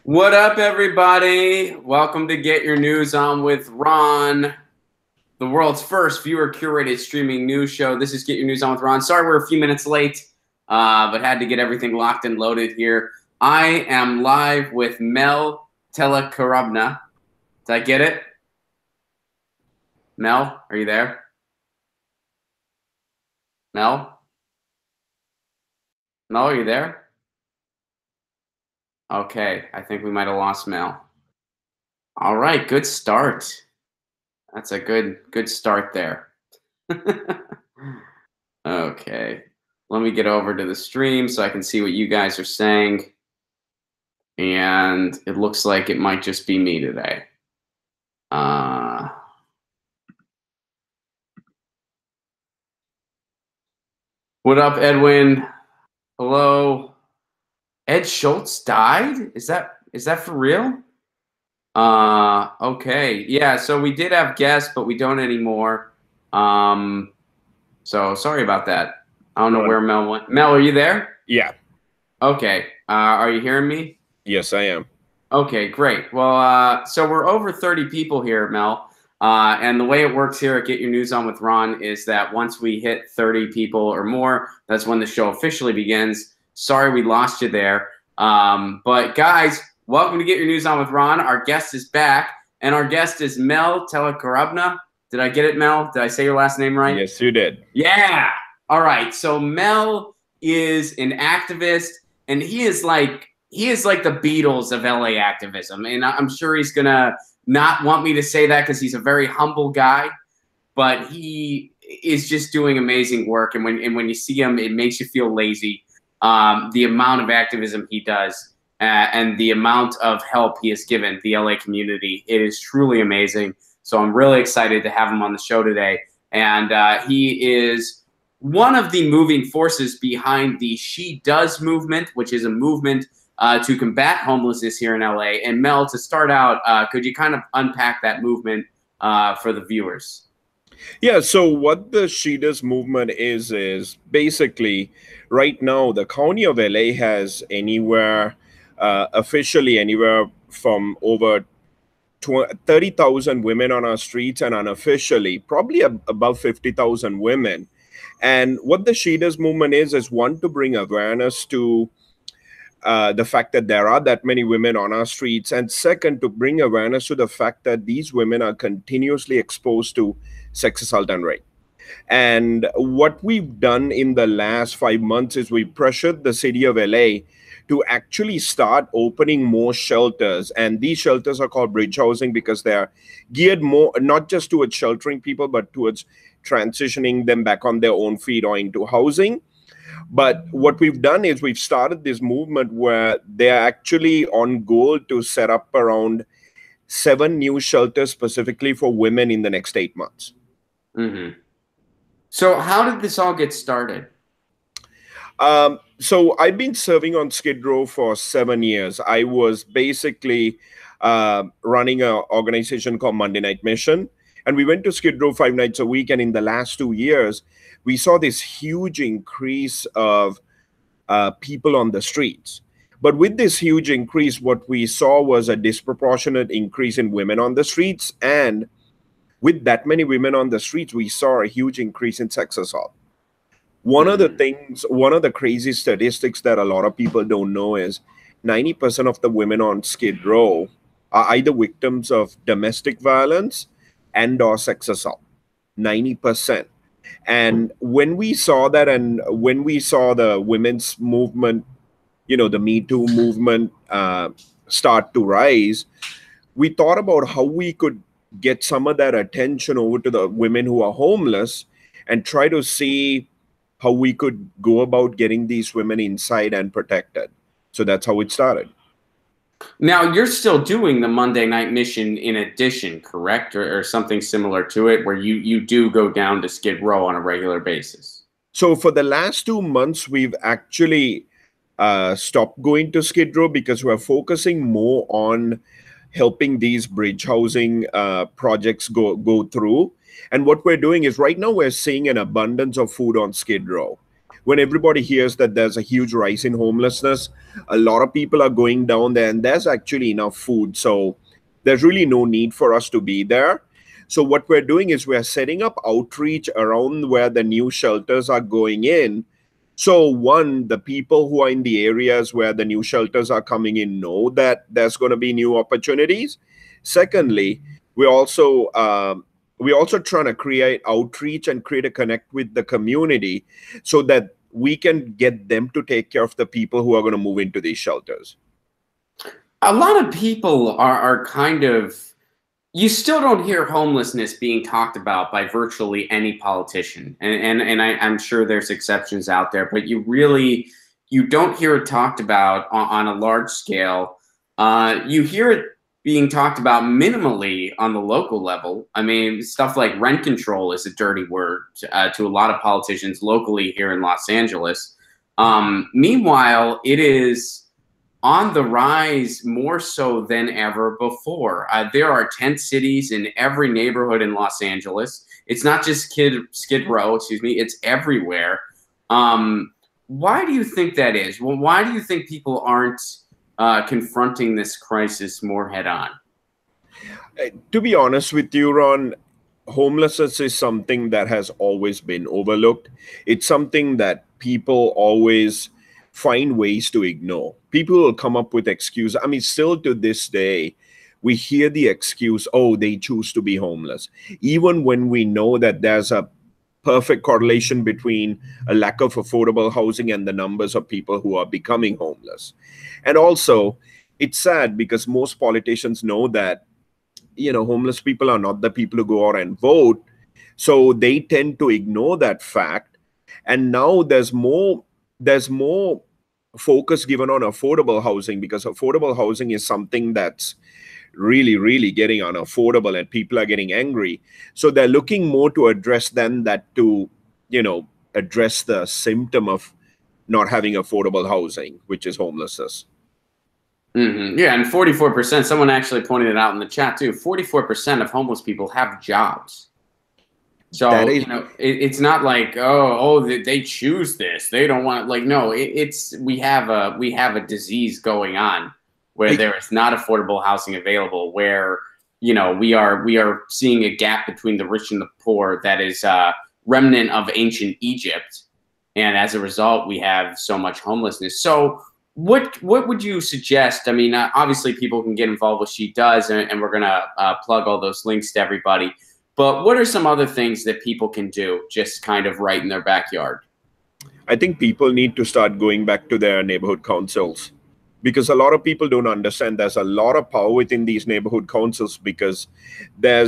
What up, everybody? Welcome to Get Your News On with Ron, the world's first viewer-curated streaming news show. This is Get Your News On with Ron. Sorry we're a few minutes late, but had to get everything locked and loaded here. I am live with Mel Telekarabna. Did I get it? Mel, are you there? Mel? Mel, are you there? Okay, I think we might have lost Mel. All right, good start. That's a good start there. Okay, let me get over to the stream so I can see what you guys are saying. And it looks like it might just be me today. What up, Edwin? Hello. Ed Schultz died? Is that for real? Okay. Yeah, so we did have guests, but we don't anymore. So sorry about that. I don't know where Mel went. Mel, are you there? Yeah. Okay. Are you hearing me? Yes, I am. Okay, great. Well, so we're over 30 people here, Mel. And the way it works here at Get Your News On with Ron is that once we hit 30 people or more, that's when the show officially begins. Sorry we lost you there. But guys, welcome to Get Your News On with Ron. Our guest is back, and our guest is Mel Telekarabna. Did I get it, Mel? Did I say your last name right? Yes, you did. Yeah. All right. So Mel is an activist, and he is like the Beatles of LA activism. And I'm sure he's gonna not want me to say that because he's a very humble guy, but he is just doing amazing work. And when you see him, it makes you feel lazy. The amount of activism he does and the amount of help he has given the LA community, it is truly amazing. So I'm really excited to have him on the show today. And he is one of the moving forces behind the She Does movement, which is a movement to combat homelessness here in LA. And Mel, to start out, could you kind of unpack that movement for the viewers? Yeah, so what the She Does movement is basically right now the county of LA has officially anywhere from over 30,000 women on our streets, and unofficially probably above 50,000 women. And what the She Does movement is one, to bring awareness to the fact that there are that many women on our streets, and second, to bring awareness to the fact that these women are continuously exposed to sex assault and rape. And what we've done in the last 5 months is we pressured the city of LA to actually start opening more shelters. And these shelters are called bridge housing because they're geared more not just towards sheltering people, but towards transitioning them back on their own feet or into housing. But what we've done is we've started this movement where they're actually on goal to set up around 7 new shelters specifically for women in the next 8 months. Mm-hmm. So how did this all get started? So I've been serving on Skid Row for 7 years. I was basically running an organization called Monday Night Mission. And we went to Skid Row 5 nights a week. And in the last 2 years, we saw this huge increase of people on the streets. But with this huge increase, what we saw was a disproportionate increase in women on the streets. And with that many women on the streets, we saw a huge increase in sex assault. One of the crazy statistics that a lot of people don't know is 90% of the women on Skid Row are either victims of domestic violence and or sex assault. 90%. And when we saw that, and when we saw the women's movement, the Me Too movement start to rise, we thought about how we could get some of that attention over to the women who are homeless and try to see how we could go about getting these women inside and protected. So that's how it started. Now, you're still doing the Monday Night Mission in addition, correct? Or something similar to it, where you do go down to Skid Row on a regular basis? So for the last 2 months, we've actually stopped going to Skid Row because we're focusing more on helping these bridge housing projects go through. And what we're doing is right now we're seeing an abundance of food on Skid Row. when everybody hears that there's a huge rise in homelessness, a lot of people are going down there and there's actually enough food. So there's really no need for us to be there. So what we're doing is we're setting up outreach around where the new shelters are going in. So one, the people who are in the areas where the new shelters are coming in know that there's going to be new opportunities. Secondly, we're also trying to create outreach and create a connect with the community so that we can get them to take care of the people who are going to move into these shelters. A lot of people are kind of, you still don't hear homelessness being talked about by virtually any politician. And I'm sure there's exceptions out there, but you don't hear it talked about on a large scale. You hear it being talked about minimally on the local level. I mean, stuff like rent control is a dirty word to a lot of politicians locally here in Los Angeles. Meanwhile, it is on the rise more so than ever before. There are tent cities in every neighborhood in Los Angeles. It's not just Skid Row, it's everywhere. Why do you think that is? Well, why do you think people aren't confronting this crisis more head on? To be honest with you, Ron, homelessness is something that has always been overlooked. It's something that people always find ways to ignore. People will come up with excuses. I mean, still to this day, we hear the excuse, oh, they choose to be homeless. Even when we know that there's a perfect correlation between a lack of affordable housing and the numbers of people who are becoming homeless. And also, it's sad because most politicians know that, homeless people are not the people who go out and vote. So they tend to ignore that fact. And now there's more focus given on affordable housing because affordable housing is something that's really, really getting unaffordable and people are getting angry. So they're looking more to address than that to, address the symptom of not having affordable housing, which is homelessness. Mm-hmm. Yeah, and 44%, someone actually pointed it out in the chat too, 44% of homeless people have jobs. So, it's not like, they choose this. They don't want, no, we have a disease going on where there is not affordable housing available, where, we are seeing a gap between the rich and the poor that is remnant of ancient Egypt. And as a result, we have so much homelessness. So what would you suggest? I mean, obviously people can get involved with She Does, and we're going to plug all those links to everybody. But what are some other things that people can do just kind of right in their backyard? I think people need to start going back to their neighborhood councils because a lot of people don't understand there's a lot of power within these neighborhood councils because they're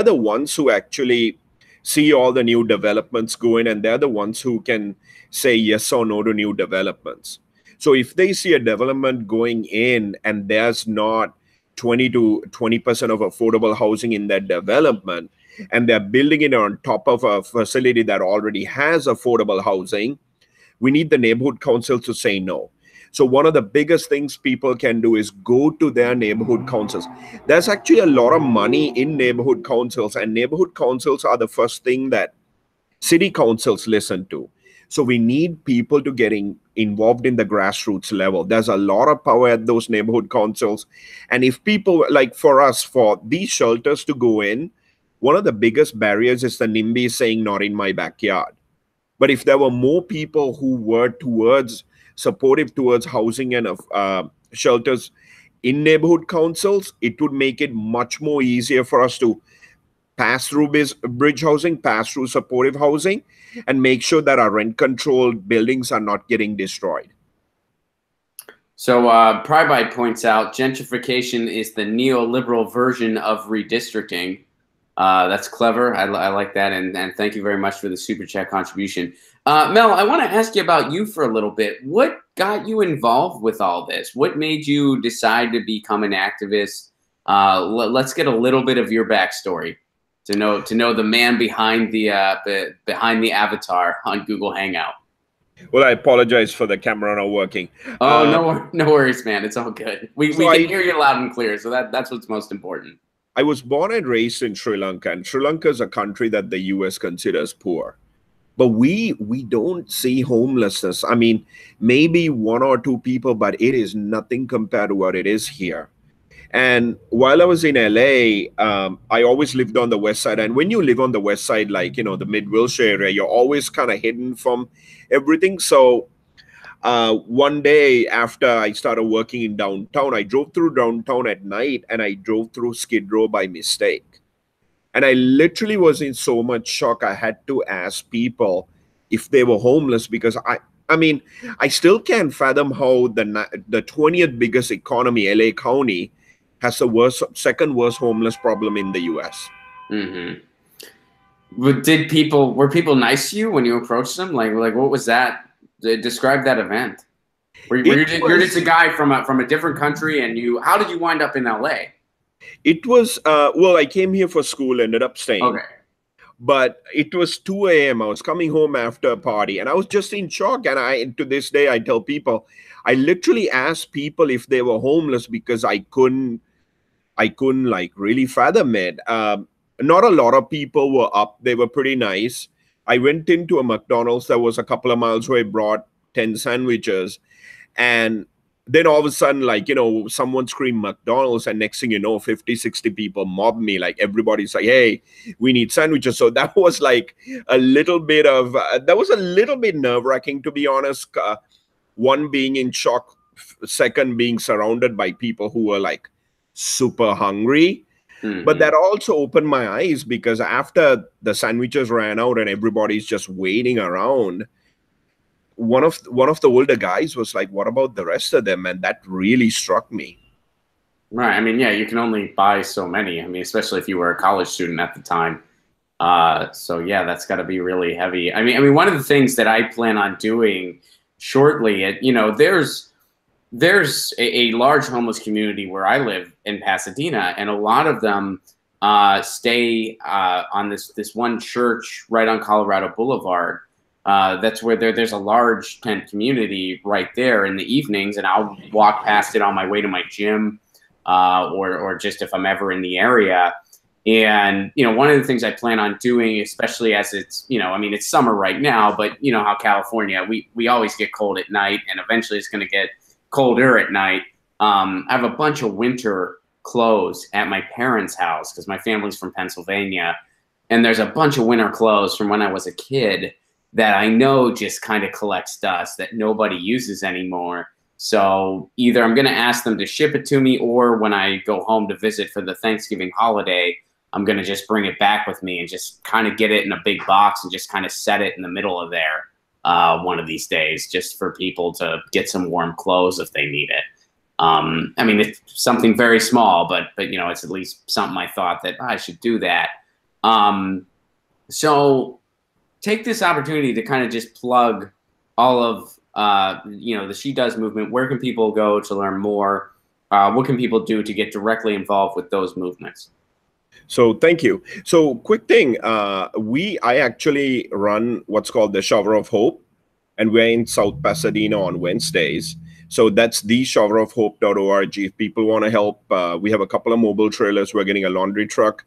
the ones who actually see all the new developments going and they're the ones who can say yes or no to new developments. So if they see a development going in and there's not 20% of affordable housing in that development, and they're building it on top of a facility that already has affordable housing, we need the neighborhood council to say no. So one of the biggest things people can do is go to their neighborhood councils. There's actually a lot of money in neighborhood councils, and neighborhood councils are the first thing that city councils listen to. So we need people to get involved in the grassroots level. There's a lot of power at those neighborhood councils. And if people, like for us, for these shelters to go in, one of the biggest barriers is the NIMBY saying not in my backyard. But if there were more people who were supportive towards housing and shelters in neighborhood councils, it would make it much more easier for us to pass through bridge housing, pass through supportive housing, and make sure that our rent-controlled buildings are not getting destroyed. So Pryby points out gentrification is the neoliberal version of redistricting. That's clever. I like that, and thank you very much for the super chat contribution. Mel, I want to ask you about you for a little bit. What got you involved with all this? What made you decide to become an activist? Let's get a little bit of your backstory to know the man behind the avatar on Google Hangout. Well, I apologize for the camera not working. Oh, no worries, man. It's all good. We can hear you loud and clear, so that's what's most important. I was born and raised in Sri Lanka, and Sri Lanka is a country that the U.S. considers poor. but we don't see homelessness. I mean, maybe one or two people, but it is nothing compared to what it is here. And while I was in LA, I always lived on the west side. And when you live on the west side, like, the Mid Wilshire area, you're always kind of hidden from everything. So one day after I started working in downtown, I drove through downtown at night and I drove through Skid Row by mistake. And I literally was in so much shock. I had to ask people if they were homeless because I mean, I still can't fathom how the 20th biggest economy, LA County, has the second worst homeless problem in the US. Mm-hmm. Were people nice to you when you approached them? Like what was that? Describe that event. You're just a guy from a different country, and how did you wind up in LA? It was well, I came here for school, ended up staying. Okay. But it was 2 a.m. I was coming home after a party and I was just in shock. And to this day, I tell people, I literally asked people if they were homeless because I couldn't like really fathom it. Not a lot of people were up. They were pretty nice. I went into a McDonald's that was a couple of miles away, brought 10 sandwiches. And then all of a sudden, like, someone screamed McDonald's, and next thing you know, 50, 60 people mobbed me. Like, everybody's like, hey, we need sandwiches. So that was like a little bit nerve-wracking, to be honest. One, being in shock. Second, being surrounded by people who were like super hungry. Mm-hmm. But that also opened my eyes because after the sandwiches ran out and everybody's just waiting around, one of the older guys was like, what about the rest of them? And that really struck me. Right. I mean, yeah, you can only buy so many. I mean, especially if you were a college student at the time. So yeah, that's got to be really heavy. I mean, one of the things that I plan on doing shortly, there's a large homeless community where I live in Pasadena, and a lot of them stay on this one church right on Colorado Boulevard. That's where there's a large tent community right there in the evenings, and I'll walk past it on my way to my gym, or just if I'm ever in the area. And, one of the things I plan on doing, especially as it's, I mean, it's summer right now, but you know how California, we always get cold at night, and eventually it's going to get colder at night. I have a bunch of winter clothes at my parents' house because my family's from Pennsylvania, and there's a bunch of winter clothes from when I was a kid that I know just kind of collects dust that nobody uses anymore. So either I'm going to ask them to ship it to me, or when I go home to visit for the Thanksgiving holiday, I'm going to just bring it back with me and just kind of get it in a big box and just kind of set it in the middle of there one of these days, just for people to get some warm clothes if they need it. I mean, it's something very small, but it's at least something I thought that I should do that. So take this opportunity to kind of just plug all of, the She Does movement. Where can people go to learn more? What can people do to get directly involved with those movements? So thank you. So quick thing, I actually run what's called the Shower of Hope, and we're in South Pasadena on Wednesdays. So that's theshowerofhope.org. If people want to help, we have a couple of mobile trailers. We're getting a laundry truck,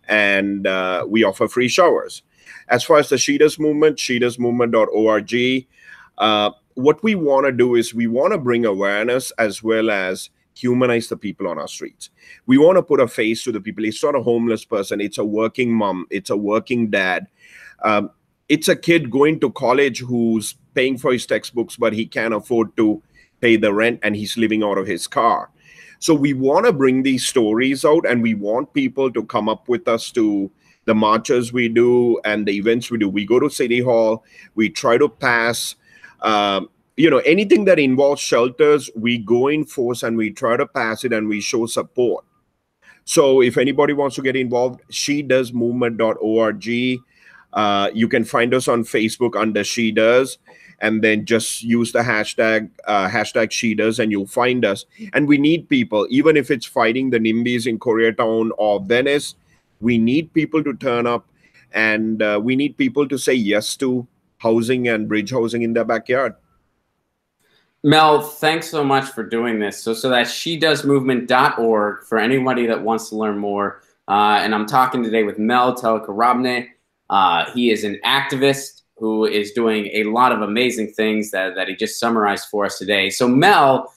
and we offer free showers. As far as the She Does movement, shedoesmovement.org. What we want to do is we want to bring awareness as well as humanize the people on our streets. We want to put a face to the people. It's not a homeless person. It's a working mom. It's a working dad. It's a kid going to college who's paying for his textbooks, but he can't afford to pay the rent and he's living out of his car. So we want to bring these stories out, and we want people to come up with us to the marches we do and the events we do. We go to City Hall. We try to pass anything that involves shelters, we go in force and we try to pass it, and we show support. So if anybody wants to get involved, shedoesmovement.org. You can find us on Facebook under She Does, and then just use the hashtag She Does, and you'll find us. And we need people, even if it's fighting the NIMBYs in Koreatown or Venice, we need people to turn up, and we need people to say yes to housing and bridge housing in their backyard. Mel, thanks so much for doing this. So that's shedoesmovement.org for anybody that wants to learn more. And I'm talking today with Mel Telekarabne. He is an activist who is doing a lot of amazing things that he just summarized for us today. So Mel,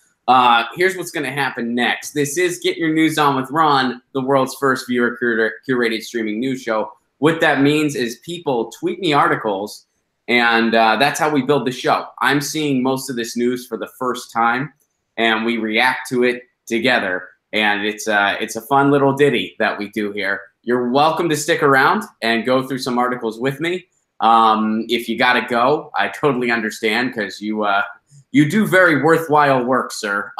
here's what's going to happen next. This is Get Your News On with Ron, the world's first viewer curated streaming news show. What that means is people tweet me articles, and that's how we build the show. I'm seeing most of this news for the first time, and we react to it together. And it's a fun little ditty that we do here. You're welcome to stick around and go through some articles with me. If you got to go, I totally understand, because you do very worthwhile work, sir.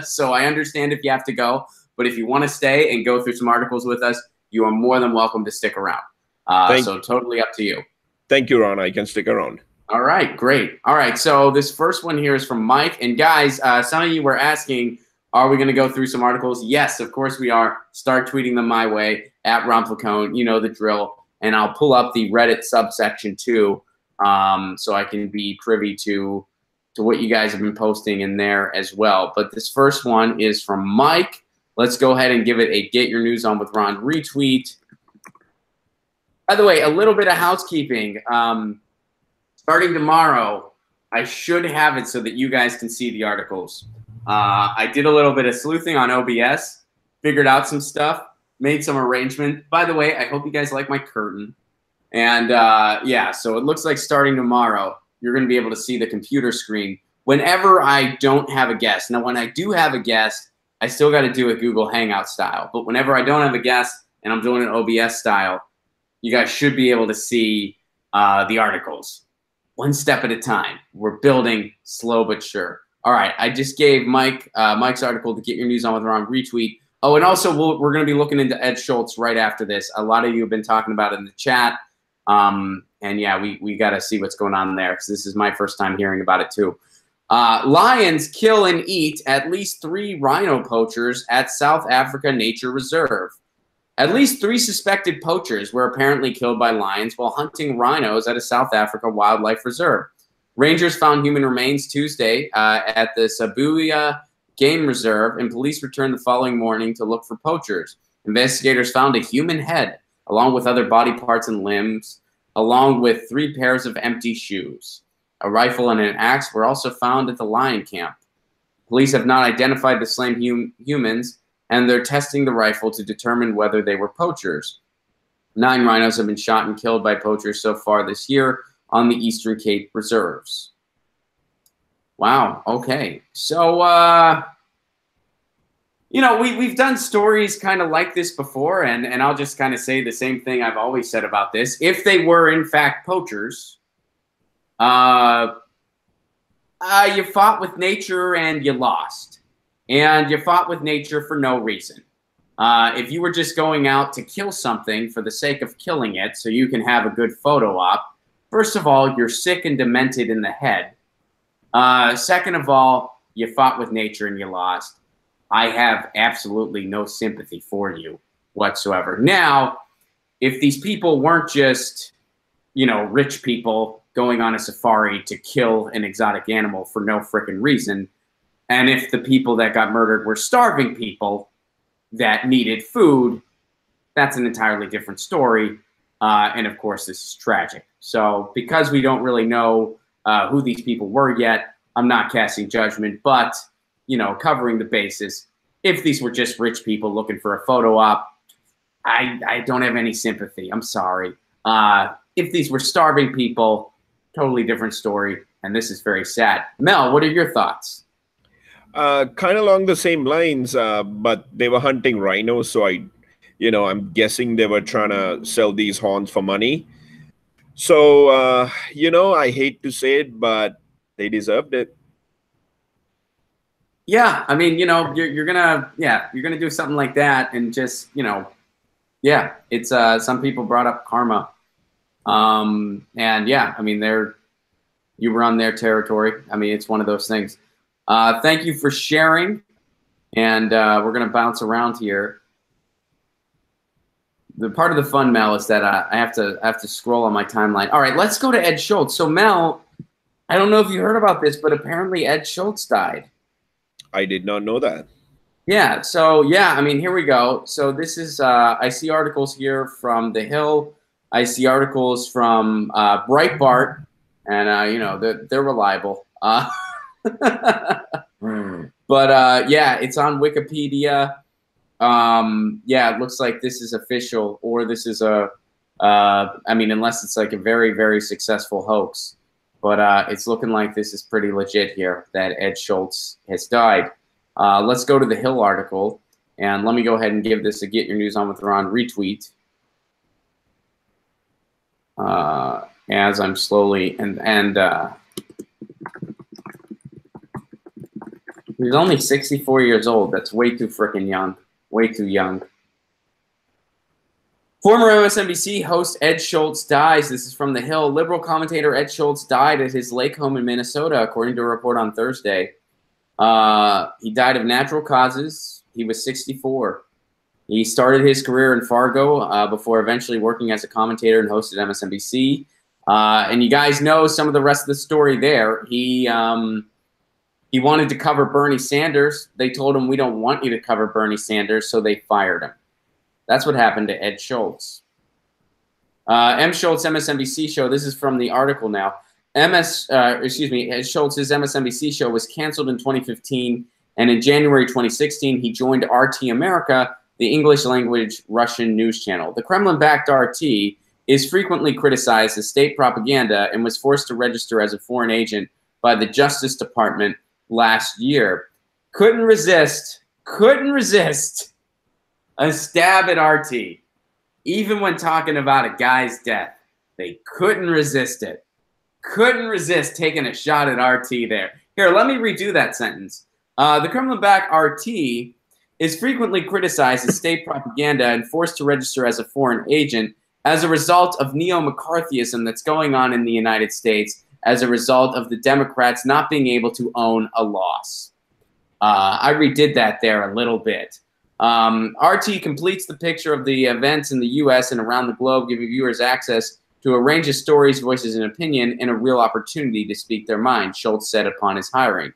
So I understand if you have to go. But if you want to stay and go through some articles with us, you are more than welcome to stick around. So totally up to you. Thank you, Ron. I can stick around. All right, great. All right, so this first one here is from Mike. And guys, some of you were asking, are we going to go through some articles? Yes, of course we are. Start tweeting them my way, at Placone. You know the drill. And I'll pull up the Reddit subsection too, so I can be privy to what you guys have been posting in there as well. But this first one is from Mike. Let's go ahead and give it a Get Your News On with Ron retweet. By the way, a little bit of housekeeping. Starting tomorrow, I should have it so that you guys can see the articles. I did a little bit of sleuthing on OBS, figured out some stuff, made some arrangement. By the way, I hope you guys like my curtain. And yeah, so it looks like starting tomorrow, you're going to be able to see the computer screen whenever I don't have a guest. Now, when I do have a guest, I still got to do it Google Hangout style. But whenever I don't have a guest and I'm doing it OBS style, you guys should be able to see the articles one step at a time. We're building slow but sure. All right, I just gave Mike's article to Get Your News On with Ron retweet. Oh, and also we're going to be looking into Ed Schultz right after this. A lot of you have been talking about it in the chat. And yeah, we got to see what's going on there, because this is my first time hearing about it too. Lions kill and eat at least 3 rhino poachers at South Africa Nature Reserve. At least 3 suspected poachers were apparently killed by lions while hunting rhinos at a South Africa wildlife reserve. Rangers found human remains Tuesday at the Sabuya Game Reserve, and police returned the following morning to look for poachers. Investigators found a human head, along with other body parts and limbs, along with 3 pairs of empty shoes. A rifle and an axe were also found at the lion camp. Police have not identified the slain humans, and they're testing the rifle to determine whether they were poachers. 9 rhinos have been shot and killed by poachers so far this year on the Eastern Cape reserves. Wow, okay. So, you know, we've done stories kind of like this before, and I'll just kind of say the same thing I've always said about this. If they were, in fact, poachers, you fought with nature and you lost. And you fought with nature for no reason. If you were just going out to kill something for the sake of killing it so you can have a good photo op, first of all, you're sick and demented in the head. Second of all, you fought with nature and you lost. I have absolutely no sympathy for you whatsoever. Now, if these people weren't just, you know, rich people going on a safari to kill an exotic animal for no frickin' reason, and if the people that got murdered were starving people that needed food, that's an entirely different story. And of course, this is tragic. So because we don't really know who these people were yet, I'm not casting judgment, but, you know, covering the bases. If these were just rich people looking for a photo op, I don't have any sympathy. I'm sorry. If these were starving people, totally different story. And this is very sad. Mel, what are your thoughts? Kind of along the same lines, but they were hunting rhinos, so I'm guessing they were trying to sell these horns for money. So, I hate to say it, but they deserved it. Yeah, I mean, you're gonna do something like that, and just, yeah, it's some people brought up karma, and yeah, I mean, you were on their territory. I mean, it's one of those things. Thank you for sharing, and we're gonna bounce around here. The part of the fun, Mel, is that I have to scroll on my timeline. All right, let's go to Ed Schultz. So, Mel, I don't know if you heard about this, but apparently Ed Schultz died. I did not know that. Yeah, so, yeah, I mean, here we go. So this is, I see articles here from The Hill. I see articles from Breitbart. and you know they're reliable. But yeah, it's on Wikipedia. Yeah, it looks like this is official, or this is a. I mean, unless it's like a very, very successful hoax, but it's looking like this is pretty legit here that Ed Schultz has died. Let's go to the Hill article, and let me go ahead and give this a Get Your News On with Ron retweet. As I'm slowly and he's only 64 years old. That's way too freaking young. Way too young. Former MSNBC host Ed Schultz dies. This is from The Hill. Liberal commentator Ed Schultz died at his lake home in Minnesota, according to a report on Thursday. He died of natural causes. He was 64. He started his career in Fargo before eventually working as a commentator and host at MSNBC. And you guys know some of the rest of the story there. He wanted to cover Bernie Sanders. They told him, we don't want you to cover Bernie Sanders, so they fired him. That's what happened to Ed Schultz. M. Schultz, MSNBC show. This is from the article now. Ed Schultz's MSNBC show was canceled in 2015, and in January 2016, he joined RT America, the English-language Russian news channel. The Kremlin-backed RT is frequently criticized as state propaganda and was forced to register as a foreign agent by the Justice Department last year. Couldn't resist a stab at RT. Even when talking about a guy's death, they couldn't resist it. Couldn't resist taking a shot at RT there. Here, let me redo that sentence. The Kremlin-backed RT is frequently criticized as state propaganda and forced to register as a foreign agent as a result of neo-McCarthyism that's going on in the United States as a result of the Democrats not being able to own a loss. I redid that there a little bit. RT completes the picture of the events in the U.S. and around the globe, giving viewers access to a range of stories, voices, and opinion, and a real opportunity to speak their mind, Schultz said upon his hiring.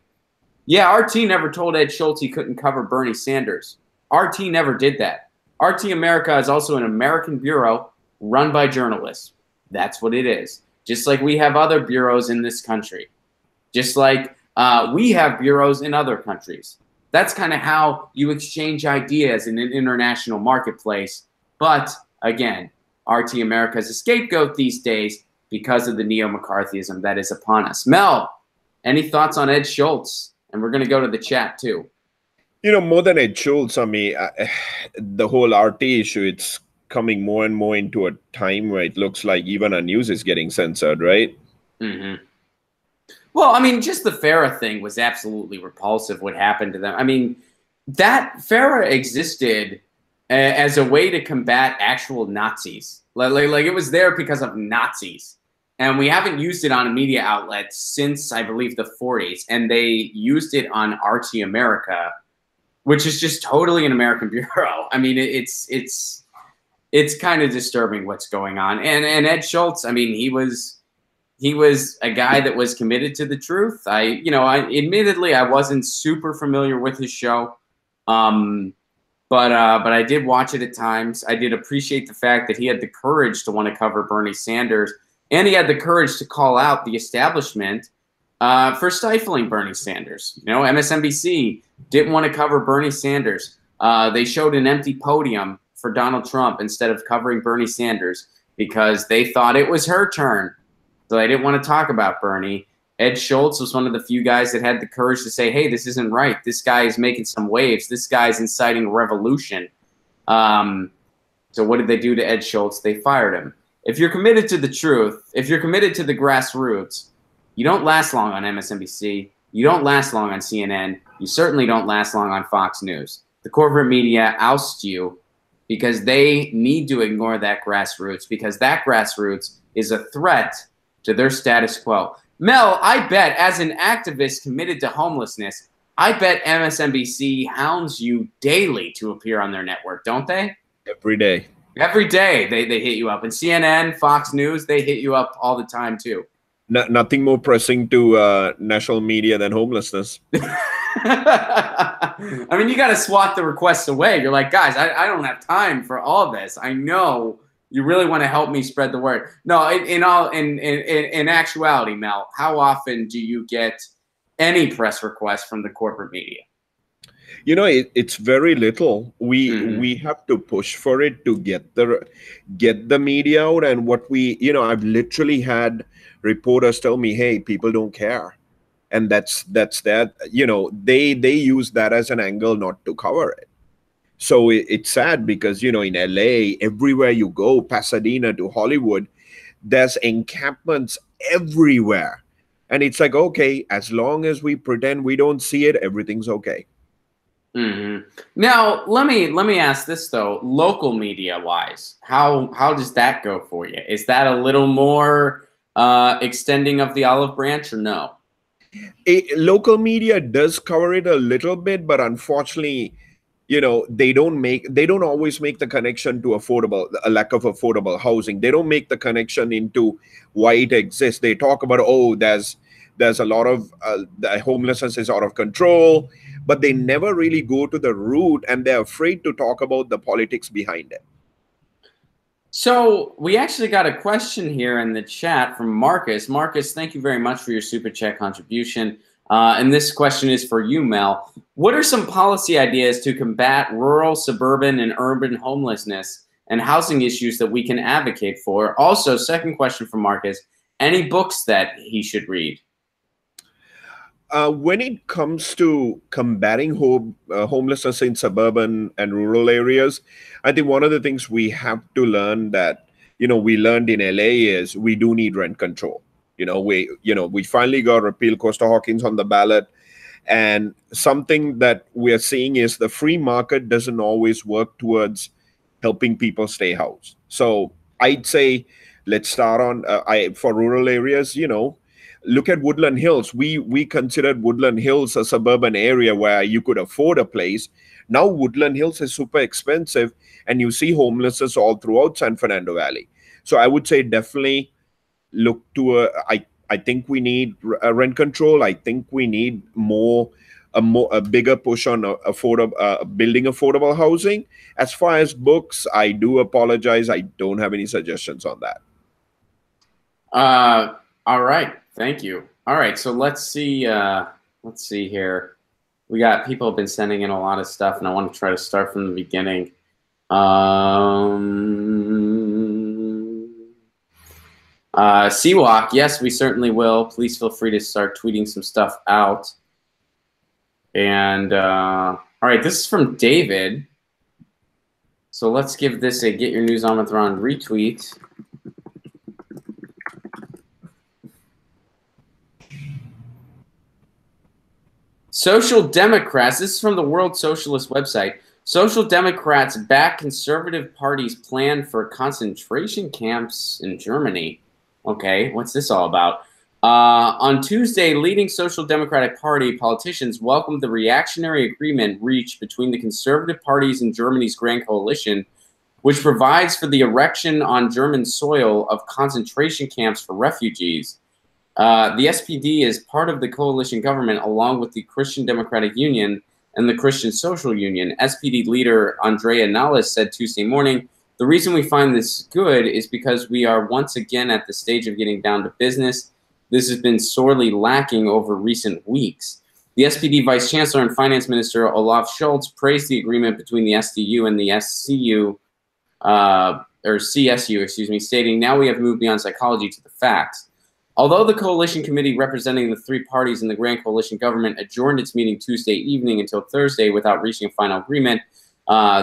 Yeah, RT never told Ed Schultz he couldn't cover Bernie Sanders. RT never did that. RT America is also an American bureau run by journalists. That's what it is. Just like we have other bureaus in this country. Just like we have bureaus in other countries. That's kind of how you exchange ideas in an international marketplace. But again, RT America is a scapegoat these days because of the neo-McCarthyism that is upon us. Mel, any thoughts on Ed Schultz? And we're going to go to the chat too. You know, more than Ed Schultz, I mean, the whole RT issue, it's coming more and more into a time where it looks like even our news is getting censored, right? Mm-hmm. Well, I mean, just the Farah thing was absolutely repulsive, what happened to them. I mean, that Farah existed as a way to combat actual Nazis. Like it was there because of Nazis. And we haven't used it on a media outlet since, I believe, the 40s. And they used it on RT America, which is just totally an American bureau. I mean, it's kind of disturbing what's going on. And Ed Schultz, I mean, he was a guy that was committed to the truth. Admittedly, I wasn't super familiar with his show, but I did watch it at times. I did appreciate the fact that he had the courage to want to cover Bernie Sanders, and he had the courage to call out the establishment for stifling Bernie Sanders. You know, MSNBC didn't want to cover Bernie Sanders. They showed an empty podium for Donald Trump instead of covering Bernie Sanders because they thought it was her turn. So they didn't want to talk about Bernie. Ed Schultz was one of the few guys that had the courage to say, hey, this isn't right. This guy is making some waves. This guy's inciting revolution. So what did they do to Ed Schultz? They fired him. If you're committed to the truth, if you're committed to the grassroots, you don't last long on MSNBC. You don't last long on CNN. You certainly don't last long on Fox News. The corporate media ousts you because they need to ignore that grassroots, because that grassroots is a threat to their status quo. Mel, I bet as an activist committed to homelessness, I bet MSNBC hounds you daily to appear on their network, don't they? Every day. Every day they hit you up. And CNN, Fox News, they hit you up all the time too. Nothing more pressing to national media than homelessness. I mean, you got to swat the requests away. You're like, guys, I don't have time for all this. I know You really want to help me spread the word. No, in actuality, Mel, how often do you get any press requests from the corporate media? You know, it's very little. Mm-hmm. We have to push for it to get the media out. And what we, you know, I've literally had reporters tell me, "Hey, people don't care," and that's that. You know, they use that as an angle not to cover it. So it's sad because, you know, in LA, everywhere you go, Pasadena to Hollywood, there's encampments everywhere. And it's like, okay, as long as we pretend we don't see it, everything's okay. Mm-hmm. Now, let me ask this though, local media wise, how does that go for you? Is that a little more extending of the olive branch or no? Local media does cover it a little bit, but unfortunately, you know, they don't always make the connection to affordable, a lack of affordable housing. They don't make the connection into why it exists. They talk about, oh, there's a lot of the homelessness is out of control, but they never really go to the root, and they're afraid to talk about the politics behind it. So we actually got a question here in the chat from Marcus. Marcus, thank you very much for your super chat contribution. And this question is for you, Mel. What are some policy ideas to combat rural, suburban, and urban homelessness and housing issues that we can advocate for? Also, second question from Marcus, any books that he should read? When it comes to combating homelessness in suburban and rural areas, I think one of the things we have to learn that, you know, we learned in LA is we do need rent control. We finally got repeal Costa Hawkins on the ballot, and something that we're seeing is the free market doesn't always work towards helping people stay housed. So I'd say let's start on for rural areas. You know, look at Woodland Hills. We considered Woodland Hills a suburban area where you could afford a place. Now Woodland Hills is super expensive, and you see homelessness all throughout San Fernando Valley. So I would say definitely look to I think we need rent control. I think we need a bigger push on affordable building affordable housing. As far as books, I do apologize, I don't have any suggestions on that. All right, thank you. All right, so let's see here. We got people have been sending in a lot of stuff, and I want to try to start from the beginning. Seawalk, yes, we certainly will. Please feel free to start tweeting some stuff out. And all right, this is from David. So let's give this a Get Your News On with Ron retweet. Social Democrats, this is from the World Socialist website. Social Democrats back conservative party's plan for concentration camps in Germany. Okay, what's this all about? On Tuesday, leading Social Democratic Party politicians welcomed the reactionary agreement reached between the conservative parties in Germany's Grand Coalition, which provides for the erection on German soil of concentration camps for refugees. The SPD is part of the coalition government along with the Christian Democratic Union and the Christian Social Union. SPD leader Andrea Nahles said Tuesday morning, "The reason we find this good is because we are once again at the stage of getting down to business. This has been sorely lacking over recent weeks." The SPD Vice Chancellor and Finance Minister Olaf Scholz praised the agreement between the SDU and the CSU, stating, "Now we have moved beyond psychology to the facts." Although the coalition committee representing the three parties in the Grand Coalition government adjourned its meeting Tuesday evening until Thursday without reaching a final agreement,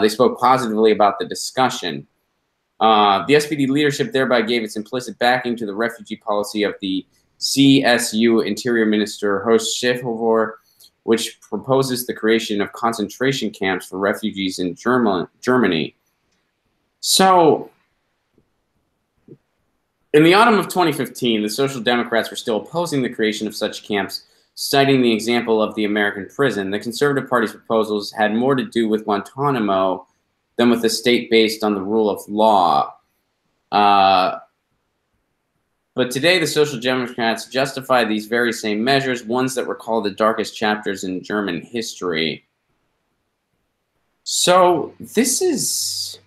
they spoke positively about the discussion. The SPD leadership thereby gave its implicit backing to the refugee policy of the CSU Interior Minister Horst Seehofer, which proposes the creation of concentration camps for refugees in Germany. So, in the autumn of 2015, the Social Democrats were still opposing the creation of such camps, citing the example of the American prison. The Conservative Party's proposals had more to do with Guantanamo than with a state based on the rule of law. But today, the Social Democrats justify these very same measures, ones that recall the darkest chapters in German history. So this is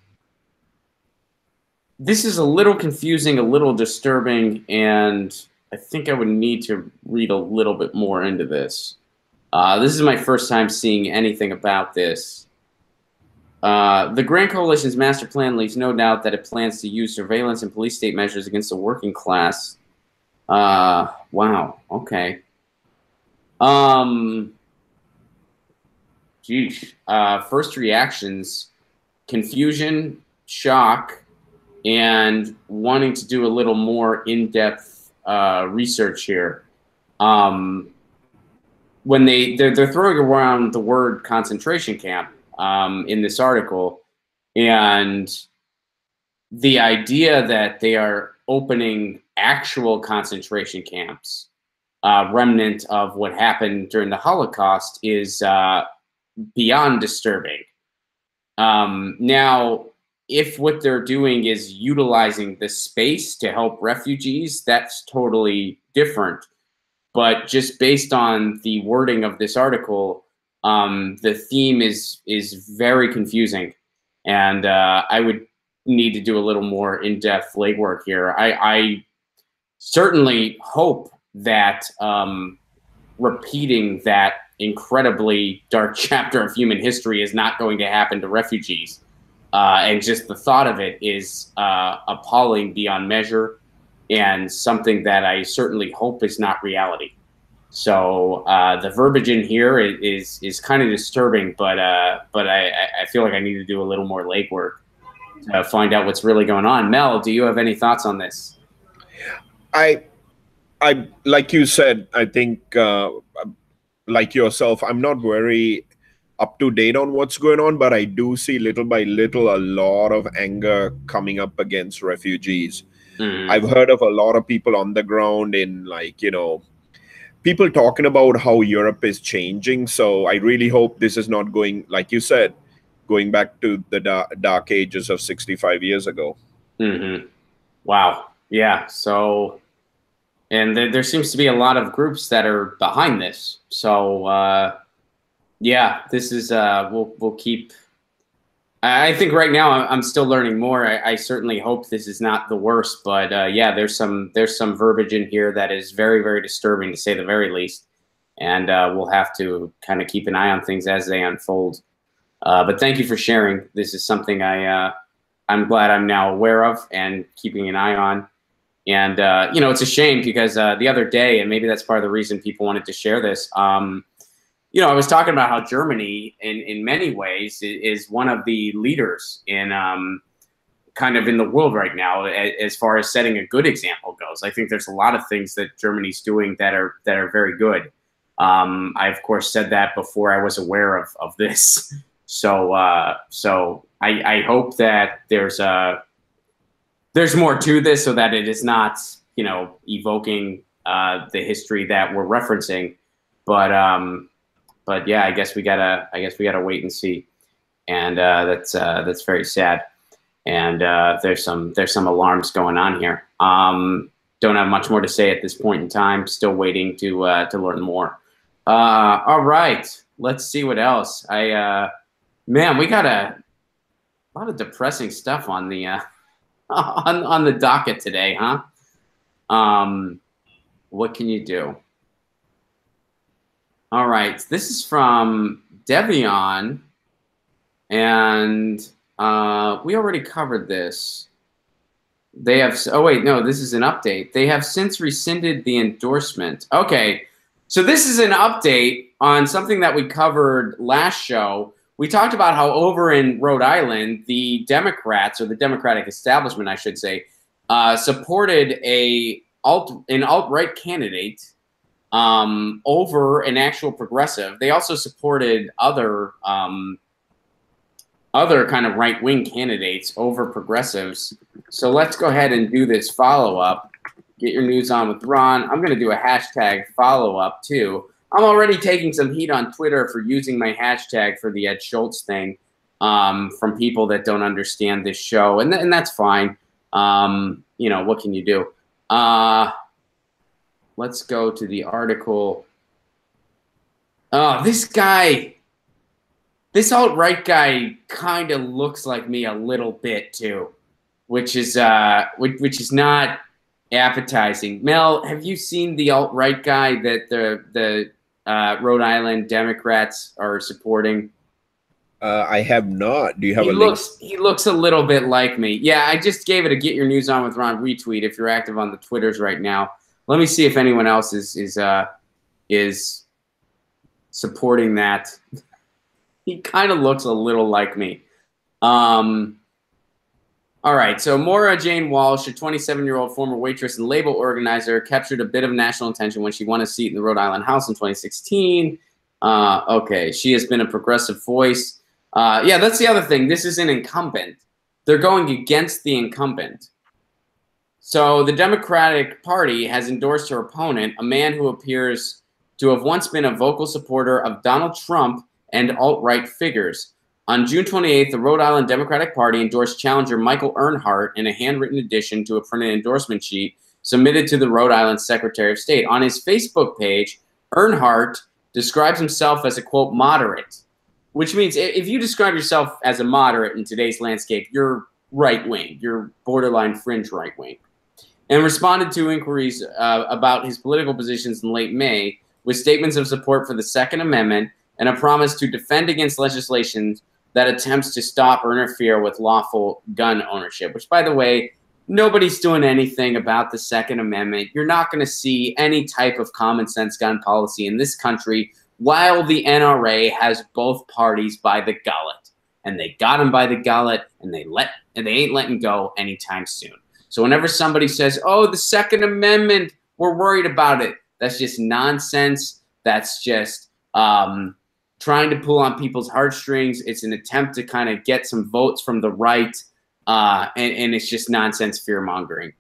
this is a little confusing, a little disturbing, and I think I would need to read a little bit more into this. This is my first time seeing anything about this. The Grand Coalition's master plan leaves no doubt that it plans to use surveillance and police state measures against the working class. Wow. Okay. Geez. First reactions: confusion, shock, and wanting to do a little more in-depth research here. When they're throwing around the word concentration camp in this article, and the idea that they are opening actual concentration camps, remnant of what happened during the Holocaust, is beyond disturbing. Now, if what they're doing is utilizing the space to help refugees, that's totally different. But just based on the wording of this article, the theme is very confusing, and I would need to do a little more in-depth legwork here. I certainly hope that repeating that incredibly dark chapter of human history is not going to happen to refugees. And just the thought of it is appalling beyond measure, and something that I certainly hope is not reality. So the verbiage in here is kind of disturbing, but I feel like I need to do a little more legwork to find out what's really going on. Mel, do you have any thoughts on this? I like you said, I think like yourself, I'm not very up to date on what's going on, but I do see little by little a lot of anger coming up against refugees. I've heard of a lot of people on the ground in, like, you know, people talking about how Europe is changing. So I really hope this is not going, like you said, going back to the dark ages of 65 years ago. Wow. Yeah. So, and there seems to be a lot of groups that are behind this. So, yeah, this is, we'll keep, I think right now I'm still learning more. I certainly hope this is not the worst, but yeah, there's some verbiage in here that is very, very disturbing, to say the very least. And we'll have to kind of keep an eye on things as they unfold. But thank you for sharing. This is something I'm glad I'm now aware of and keeping an eye on. And you know, it's a shame because the other day, and maybe that's part of the reason people wanted to share this. You know, I was talking about how Germany, in many ways, is one of the leaders in kind of in the world right now, as far as setting a good example goes. I think there's a lot of things that Germany's doing that are very good. I of course said that before I was aware of this. So so I hope that there's more to this, so that it is not, you know, evoking the history that we're referencing. But yeah, I guess we gotta wait and see, and that's very sad. And there's some alarms going on here. Don't have much more to say at this point in time. Still waiting to learn more. All right, let's see what else. Man, we got a lot of depressing stuff on the on the docket today, huh? What can you do? All right, this is from Devion, and we already covered this. They have, oh wait, no, this is an update. They have since rescinded the endorsement. Okay, so this is an update on something that we covered last show. We talked about how over in Rhode Island, the Democrats, or the Democratic establishment, I should say, supported an alt-right candidate over an actual progressive. They also supported other kind of right-wing candidates over progressives. So let's go ahead and do this follow-up. Get your news on with Ron. I'm going to do a hashtag follow-up too. I'm already taking some heat on Twitter for using my hashtag for the Ed Schultz thing from people that don't understand this show, and that's fine. You know, what can you do? Let's go to the article. Oh, this guy, this alt-right guy kind of looks like me a little bit too. which is not appetizing. Mel, have you seen the alt-right guy that the Rhode Island Democrats are supporting? I have not. Do you have a link? He looks a little bit like me. Yeah, I just gave it a Get Your News On with Ron retweet. If you're active on the Twitters right now, let me see if anyone else is supporting that. He kind of looks a little like me. All right, so Maura Jane Walsh, a 27-year-old former waitress and label organizer, captured a bit of national attention when she won a seat in the Rhode Island House in 2016. Okay, she has been a progressive voice. Yeah, that's the other thing. This is an incumbent. They're going against the incumbent. So the Democratic Party has endorsed her opponent, a man who appears to have once been a vocal supporter of Donald Trump and alt-right figures. On June 28th, the Rhode Island Democratic Party endorsed challenger Michael Earnhardt in a handwritten addition to a printed endorsement sheet submitted to the Rhode Island Secretary of State. On his Facebook page, Earnhardt describes himself as a, quote, moderate, which means if you describe yourself as a moderate in today's landscape, you're right-wing, you're borderline fringe right-wing, and responded to inquiries about his political positions in late May with statements of support for the Second Amendment and a promise to defend against legislation that attempts to stop or interfere with lawful gun ownership, which, by the way, nobody's doing anything about the Second Amendment. You're not going to see any type of common sense gun policy in this country while the NRA has both parties by the gullet. And they got them by the gullet, and they ain't letting go anytime soon. So whenever somebody says, oh, the Second Amendment, we're worried about it, that's just nonsense. That's just trying to pull on people's heartstrings. It's an attempt to kind of get some votes from the right, and it's just nonsense fear-mongering.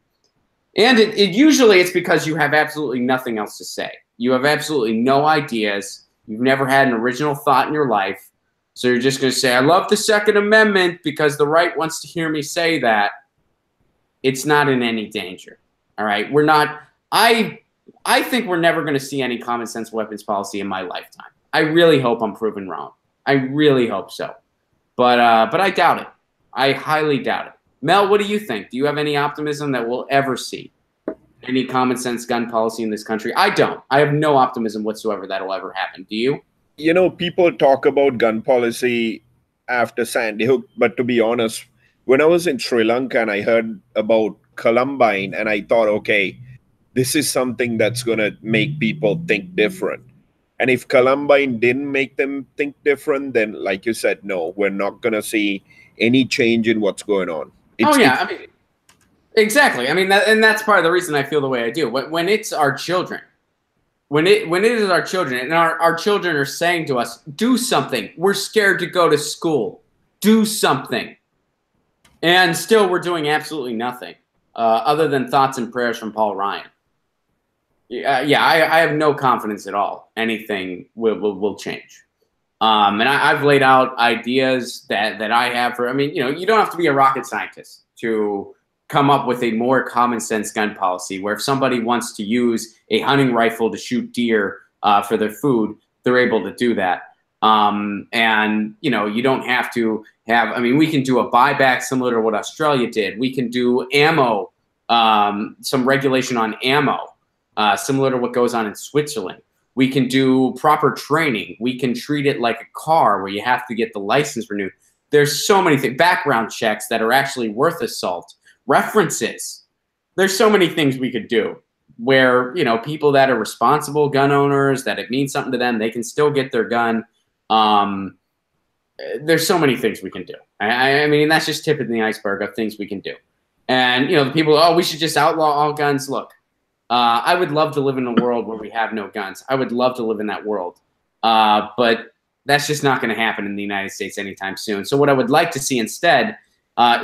And usually it's because you have absolutely nothing else to say. You have absolutely no ideas. You've never had an original thought in your life. So you're just going to say, I love the Second Amendment because the right wants to hear me say that. It's not in any danger. All right? We're not – I think we're never going to see any common sense weapons policy in my lifetime. I really hope I'm proven wrong. I really hope so. But I doubt it. I highly doubt it. Mel, what do you think? Do you have any optimism that we'll ever see any common sense gun policy in this country? I don't. I have no optimism whatsoever that'll ever happen. Do you? You know, people talk about gun policy after Sandy Hook, but to be honest, when I was in Sri Lanka and I heard about Columbine, and I thought, okay, this is something that's going to make people think different. And if Columbine didn't make them think different, then, like you said, no, we're not going to see any change in what's going on. I mean, exactly. I mean, and that's part of the reason I feel the way I do. When it's our children, when it is our children, and our children are saying to us, do something. We're scared to go to school. Do something. And still we're doing absolutely nothing other than thoughts and prayers from Paul Ryan. I have no confidence at all anything will change. And I've laid out ideas that I have for, I mean, you know, you don't have to be a rocket scientist to come up with a more common sense gun policy where if somebody wants to use a hunting rifle to shoot deer for their food, they're able to do that. And, you know, you don't have to have, I mean, we can do a buyback similar to what Australia did. We can do ammo, some regulation on ammo. Similar to what goes on in Switzerland. We can do proper training. We can treat it like a car where you have to get the license renewed. There's so many things, background checks that are actually worth a salt, references. There's so many things we could do where, you know, people that are responsible gun owners, that it means something to them, they can still get their gun. There's so many things we can do. I mean, that's just tip of the iceberg of things we can do. And, you know, the people, oh, we should just outlaw all guns. Look. I would love to live in a world where we have no guns. I would love to live in that world. But that's just not going to happen in the United States anytime soon. So what I would like to see instead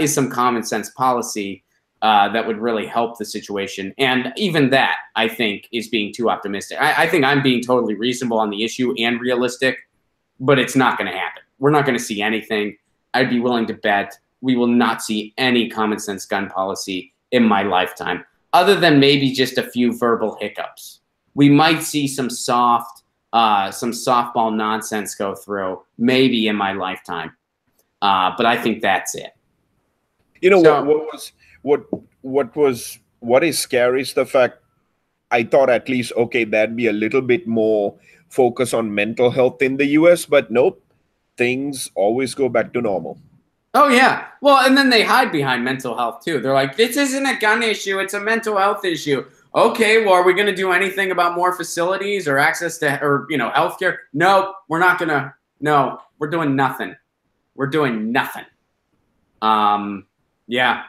is some common sense policy that would really help the situation. And even that, I think, is being too optimistic. I think I'm being totally reasonable on the issue and realistic, but it's not going to happen. We're not going to see anything. I'd be willing to bet we will not see any common sense gun policy in my lifetime. Other than maybe just a few verbal hiccups. We might see some softball nonsense go through, maybe in my lifetime. But I think that's it. You know So, what is scary is the fact I thought at least okay that'd be a little bit more focus on mental health in the US, but nope, things always go back to normal. oh yeah. Well, and then they hide behind mental health too. They're like, this isn't a gun issue, it's a mental health issue. Okay, well, are we going to do anything about more facilities or access to, or, you know, healthcare? No, we're not going to. No, we're doing nothing. We're doing nothing. Yeah,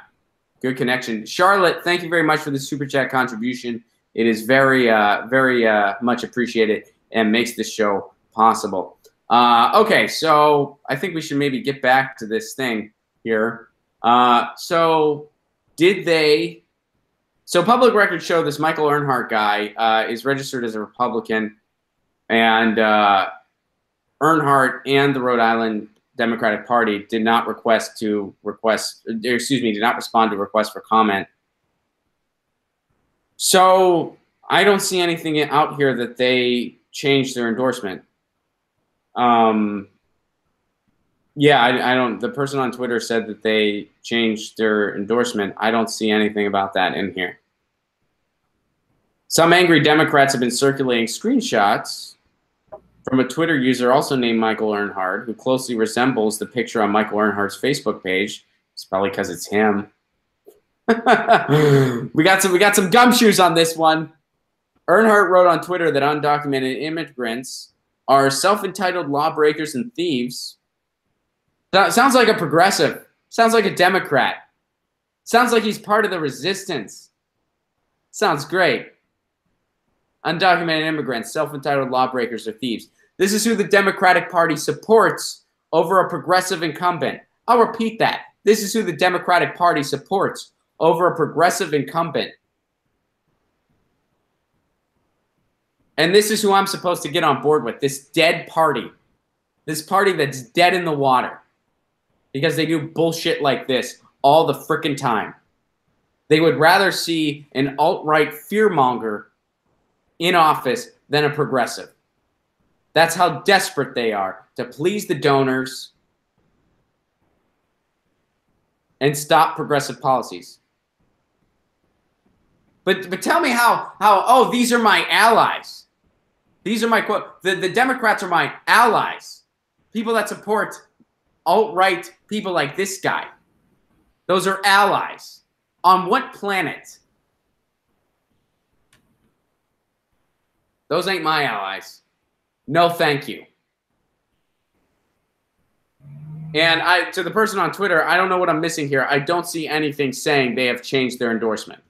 good connection. Charlotte, thank you very much for the super chat contribution. It is very, very much appreciated and makes this show possible. Okay, so I think we should maybe get back to this thing here. So public records show this Michael Earnhardt guy is registered as a Republican, and Earnhardt and the Rhode Island Democratic Party did not respond to requests for comment. So I don't see anything out here that they changed their endorsement. Yeah, I don't. The person on Twitter said that they changed their endorsement. I don't see anything about that in here. Some angry Democrats have been circulating screenshots from a Twitter user also named Michael Earnhardt, who closely resembles the picture on Michael Earnhardt's Facebook page. It's probably because it's him. we got some gumshoes on this one. Earnhardt wrote on Twitter that undocumented immigrants are self-entitled lawbreakers and thieves. Sounds like a progressive. Sounds like a Democrat. Sounds like he's part of the resistance. Sounds great. Undocumented immigrants, self-entitled lawbreakers or thieves. This is who the Democratic Party supports over a progressive incumbent. I'll repeat that. This is who the Democratic Party supports over a progressive incumbent. And this is who I'm supposed to get on board with, this dead party. This party that's dead in the water. Because they do bullshit like this all the frickin' time. They would rather see an alt-right fearmonger in office than a progressive. That's how desperate they are to please the donors and stop progressive policies. But tell me how oh, these are my allies. These are my quote. The Democrats are my allies. People that support alt-right people like this guy. Those are allies. On what planet? Those ain't my allies. No, thank you. And to the person on Twitter, I don't know what I'm missing here. I don't see anything saying they have changed their endorsement.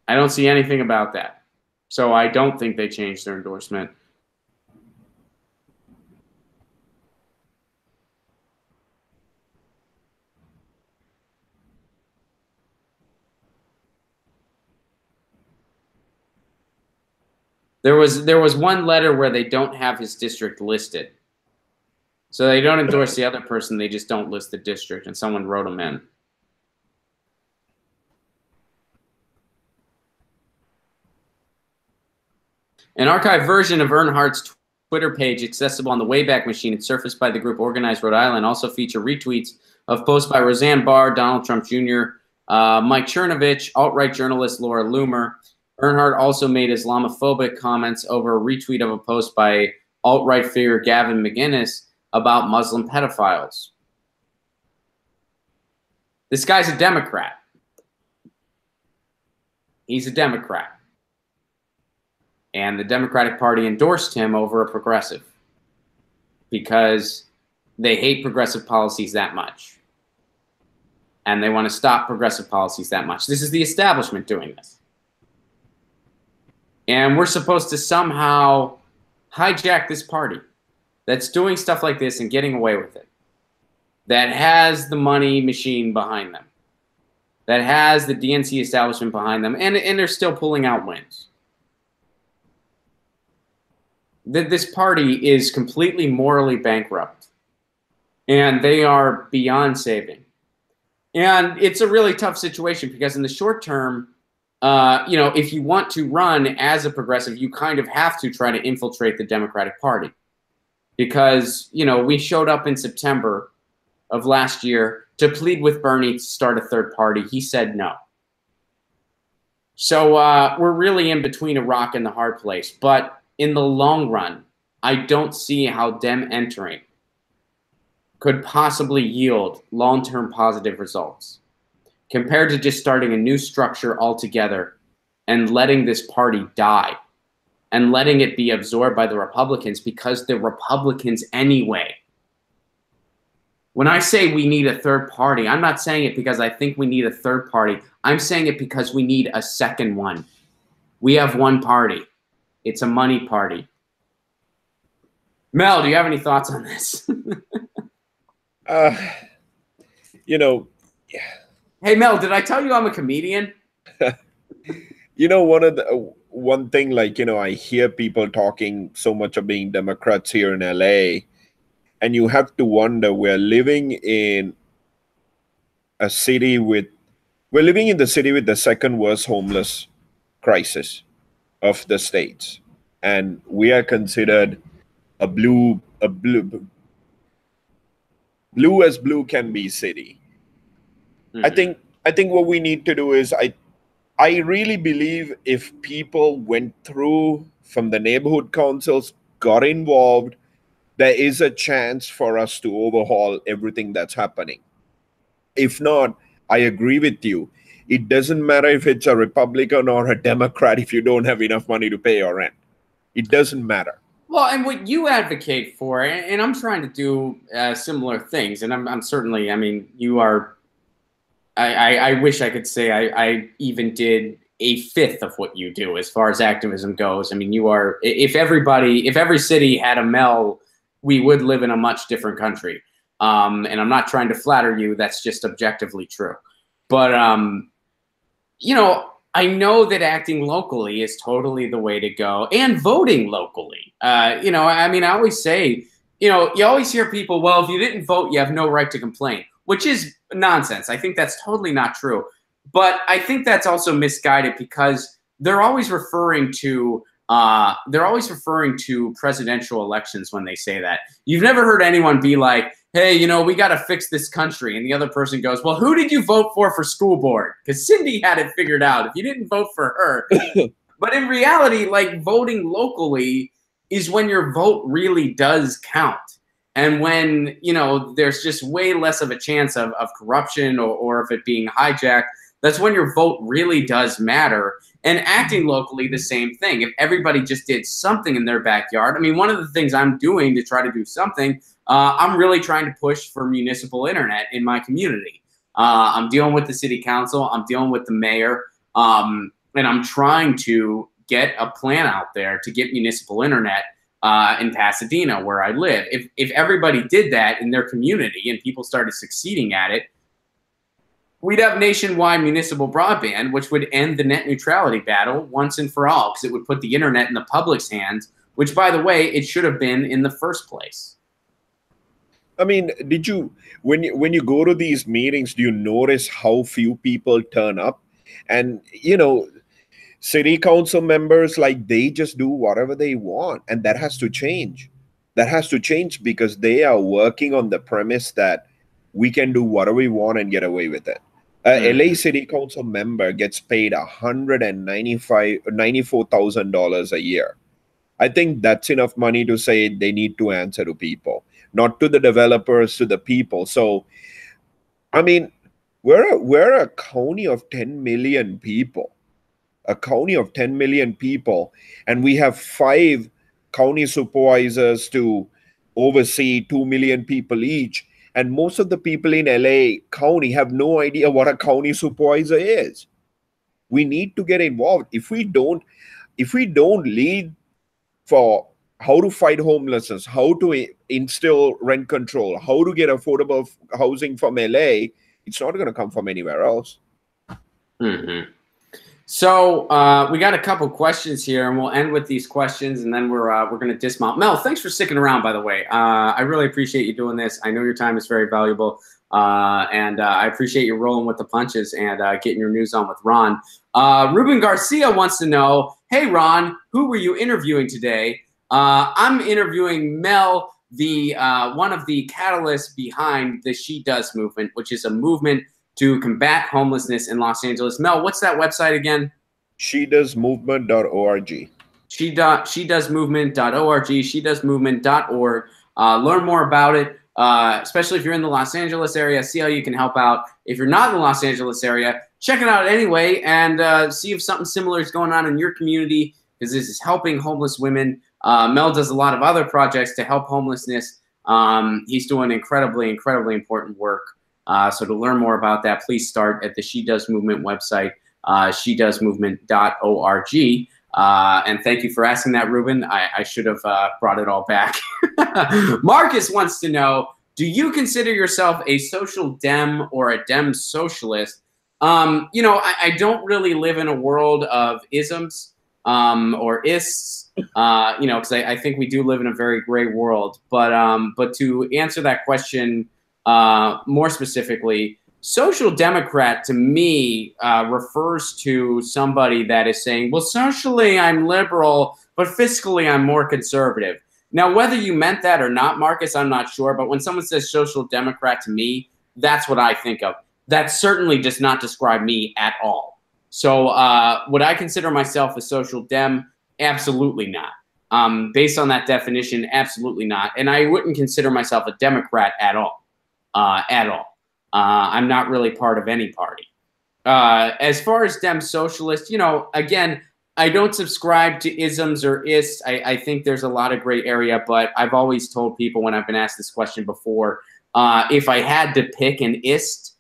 I don't see anything about that. So I don't think they changed their endorsement. There was one letter where they don't have his district listed. So they don't endorse the other person, they just don't list the district, and someone wrote them in. An archived version of Earnhardt's Twitter page, accessible on the Wayback Machine and surfaced by the group Organized Rhode Island, also feature retweets of posts by Roseanne Barr, Donald Trump Jr., Mike Chernovich, alt-right journalist Laura Loomer. Earnhardt also made Islamophobic comments over a retweet of a post by alt-right figure Gavin McInnes about Muslim pedophiles. This guy's a Democrat. He's a Democrat. And the Democratic Party endorsed him over a progressive because they hate progressive policies that much. And they want to stop progressive policies that much. This is the establishment doing this. And we're supposed to somehow hijack this party that's doing stuff like this and getting away with it, that has the money machine behind them, that has the DNC establishment behind them, and they're still pulling out wins. This party is completely morally bankrupt, and they are beyond saving. And it's a really tough situation because in the short term, if you want to run as a progressive, you kind of have to try to infiltrate the Democratic Party. Because, we showed up in September of last year to plead with Bernie to start a third party. He said no. So we're really in between a rock and the hard place. But in the long run, I don't see how them entering could possibly yield long-term positive results compared to just starting a new structure altogether and letting this party die and letting it be absorbed by the Republicans, because the Republicans anyway. When I say we need a third party, I'm not saying it because I think we need a third party. I'm saying it because we need a second one. We have one party. It's a money party. Mel, do you have any thoughts on this? You know, hey, Mel, did I tell you I'm a comedian? you know, one thing, like, you know, I hear people talking so much of being Democrats here in LA, and you have to wonder, we're living in the city with the second worst homeless crisis of the states, and we are considered blue as blue can be city. Mm-hmm. I think what we need to do is, I really believe if people went through from the neighborhood councils, got involved, there is a chance for us to overhaul everything that's happening. If not, I agree with you. It doesn't matter if it's a Republican or a Democrat if you don't have enough money to pay your rent. It doesn't matter. Well, and what you advocate for, and I'm trying to do similar things, and I'm certainly, I mean, you are, I wish I could say I even did a fifth of what you do as far as activism goes. I mean, you are, if every city had a Mel, we would live in a much different country. And I'm not trying to flatter you. That's just objectively true. But, you know, I know that acting locally is totally the way to go, and voting locally. You know, I mean, I always say, you know, you always hear people, well, if you didn't vote, you have no right to complain, which is nonsense. I think that's totally not true. But I think that's also misguided, because they're always referring to presidential elections when they say that. You've never heard anyone be like, hey, you know, we got to fix this country. And the other person goes, well, who did you vote for school board? Because Cindy had it figured out. If you didn't vote for her. But in reality, like, voting locally is when your vote really does count. And when, you know, there's just way less of a chance of corruption or of it being hijacked, that's when your vote really does matter. And acting locally, the same thing. If everybody just did something in their backyard, I mean, one of the things I'm doing to try to do something, I'm really trying to push for municipal internet in my community. I'm dealing with the city council. I'm dealing with the mayor. And I'm trying to get a plan out there to get municipal internet in Pasadena, where I live. If everybody did that in their community and people started succeeding at it, we'd have nationwide municipal broadband, which would end the net neutrality battle once and for all, because it would put the internet in the public's hands, which, by the way, it should have been in the first place. I mean, did you, when you go to these meetings, do you notice how few people turn up? And, you know, city council members, like, they just do whatever they want, and that has to change. That has to change, because they are working on the premise that we can do whatever we want and get away with it. LA City Council member gets paid $194,000 a year. I think that's enough money to say they need to answer to people, not to the developers, to the people. So, I mean, we're a county of 10 million people, and we have 5 county supervisors to oversee 2 million people each. And most of the people in LA County have no idea what a county supervisor is. We need to get involved. If we don't lead for how to fight homelessness, how to instill rent control, how to get affordable housing from LA, it's not going to come from anywhere else. Mm-hmm. So we got a couple questions here, and we'll end with these questions, and then we're going to dismount. Mel, thanks for sticking around, by the way. I really appreciate you doing this. I know your time is very valuable, and I appreciate you rolling with the punches and getting your news on with Ron. Ruben Garcia wants to know, hey, Ron, who were you interviewing today? I'm interviewing Mel the one of the catalysts behind the She Does movement, which is a movement to combat homelessness in Los Angeles. Mel, what's that website again? SheDoesMovement.org. SheDoesMovement.org, SheDoesMovement.org. Learn more about it, especially if you're in the Los Angeles area. See how you can help out. If you're not in the Los Angeles area, check it out anyway and see if something similar is going on in your community, because this is helping homeless women. Mel does a lot of other projects to help homelessness. He's doing incredibly, incredibly important work. So to learn more about that, please start at the She Does Movement website, SheDoesMovement.org. And thank you for asking that, Ruben. I should have brought it all back. Marcus wants to know, do you consider yourself a social dem or a dem socialist? You know, I don't really live in a world of isms or ists, you know, because I think we do live in a very gray world. But to answer that question more specifically, social democrat to me refers to somebody that is saying, well, socially I'm liberal, but fiscally I'm more conservative. Now, whether you meant that or not, Marcus, I'm not sure. But when someone says social democrat to me, that's what I think of. That certainly does not describe me at all. So would I consider myself a social dem? Absolutely not. Based on that definition, absolutely not. And I wouldn't consider myself a Democrat at all. I'm not really part of any party. As far as dem socialist, you know, again, I don't subscribe to isms or ists. I think there's a lot of gray area, but I've always told people when I've been asked this question before, if I had to pick an ist,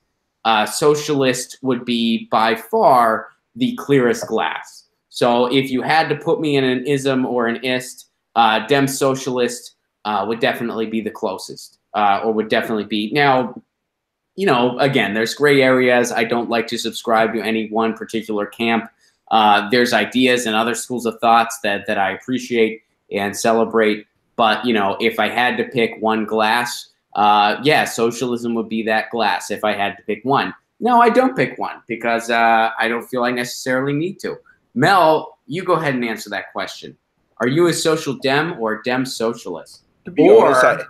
socialist would be by far the clearest glass. So if you had to put me in an ism or an ist, dem socialist would definitely be the closest, or would definitely be. Now, you know, again, there's gray areas. I don't like to subscribe to any one particular camp. There's ideas and other schools of thoughts that I appreciate and celebrate. But, you know, if I had to pick one glass, yeah, socialism would be that glass if I had to pick one. No, I don't pick one because I don't feel I necessarily need to. Mel, you go ahead and answer that question. Are you a social dem or a dem socialist? To be honest,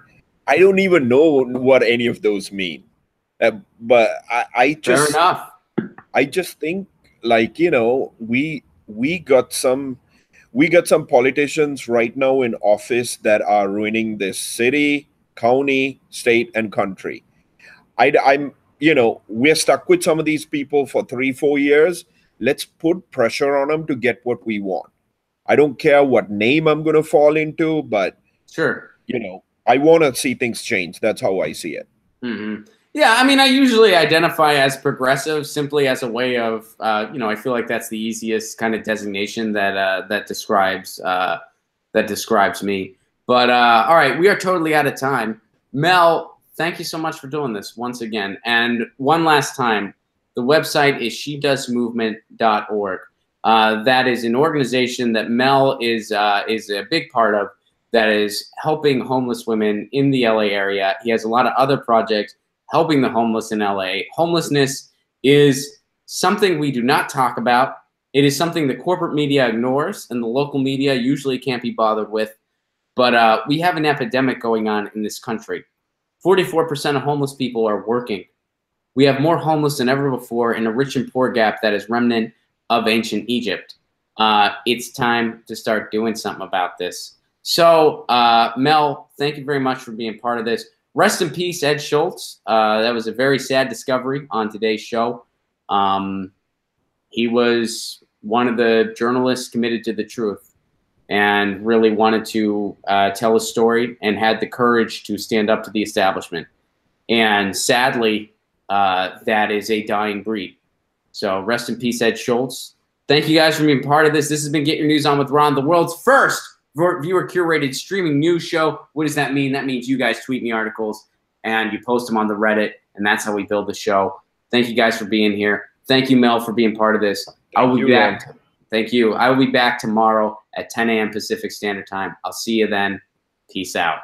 I don't even know what any of those mean. But I just, fair enough. I just think, like, you know, we got some politicians right now in office that are ruining this city, county, state, and country. I'm, you know, we're stuck with some of these people for 3-4 years. Let's put pressure on them to get what we want. I don't care what name I'm going to fall into, but sure, you know, I want to see things change. That's how I see it. Mm-hmm. Yeah, I mean, I usually identify as progressive simply as a way of, you know, I feel like that's the easiest kind of designation that describes me. But all right, we are totally out of time. Mel, thank you so much for doing this once again. And one last time, the website is SheDoesMovement.org. That is an organization that Mel is a big part of that is helping homeless women in the LA area. He has a lot of other projects helping the homeless in LA. Homelessness is something we do not talk about. It is something the corporate media ignores and the local media usually can't be bothered with. But we have an epidemic going on in this country. 44% of homeless people are working. We have more homeless than ever before in a rich and poor gap that is remnant of ancient Egypt. It's time to start doing something about this. So, Mel, thank you very much for being part of this. Rest in peace, Ed Schultz. That was a very sad discovery on today's show. He was one of the journalists committed to the truth and really wanted to tell a story and had the courage to stand up to the establishment. And sadly, that is a dying breed. So rest in peace, Ed Schultz. Thank you guys for being part of this. This has been Get Your News On with Ron, the world's first viewer-curated streaming news show. What does that mean? That means you guys tweet me articles and you post them on the Reddit, and that's how we build the show. Thank you guys for being here. Thank you, Mel, for being part of this. I will be back. Thank you. I will be back tomorrow at 10 a.m. Pacific Standard Time. I'll see you then. Peace out.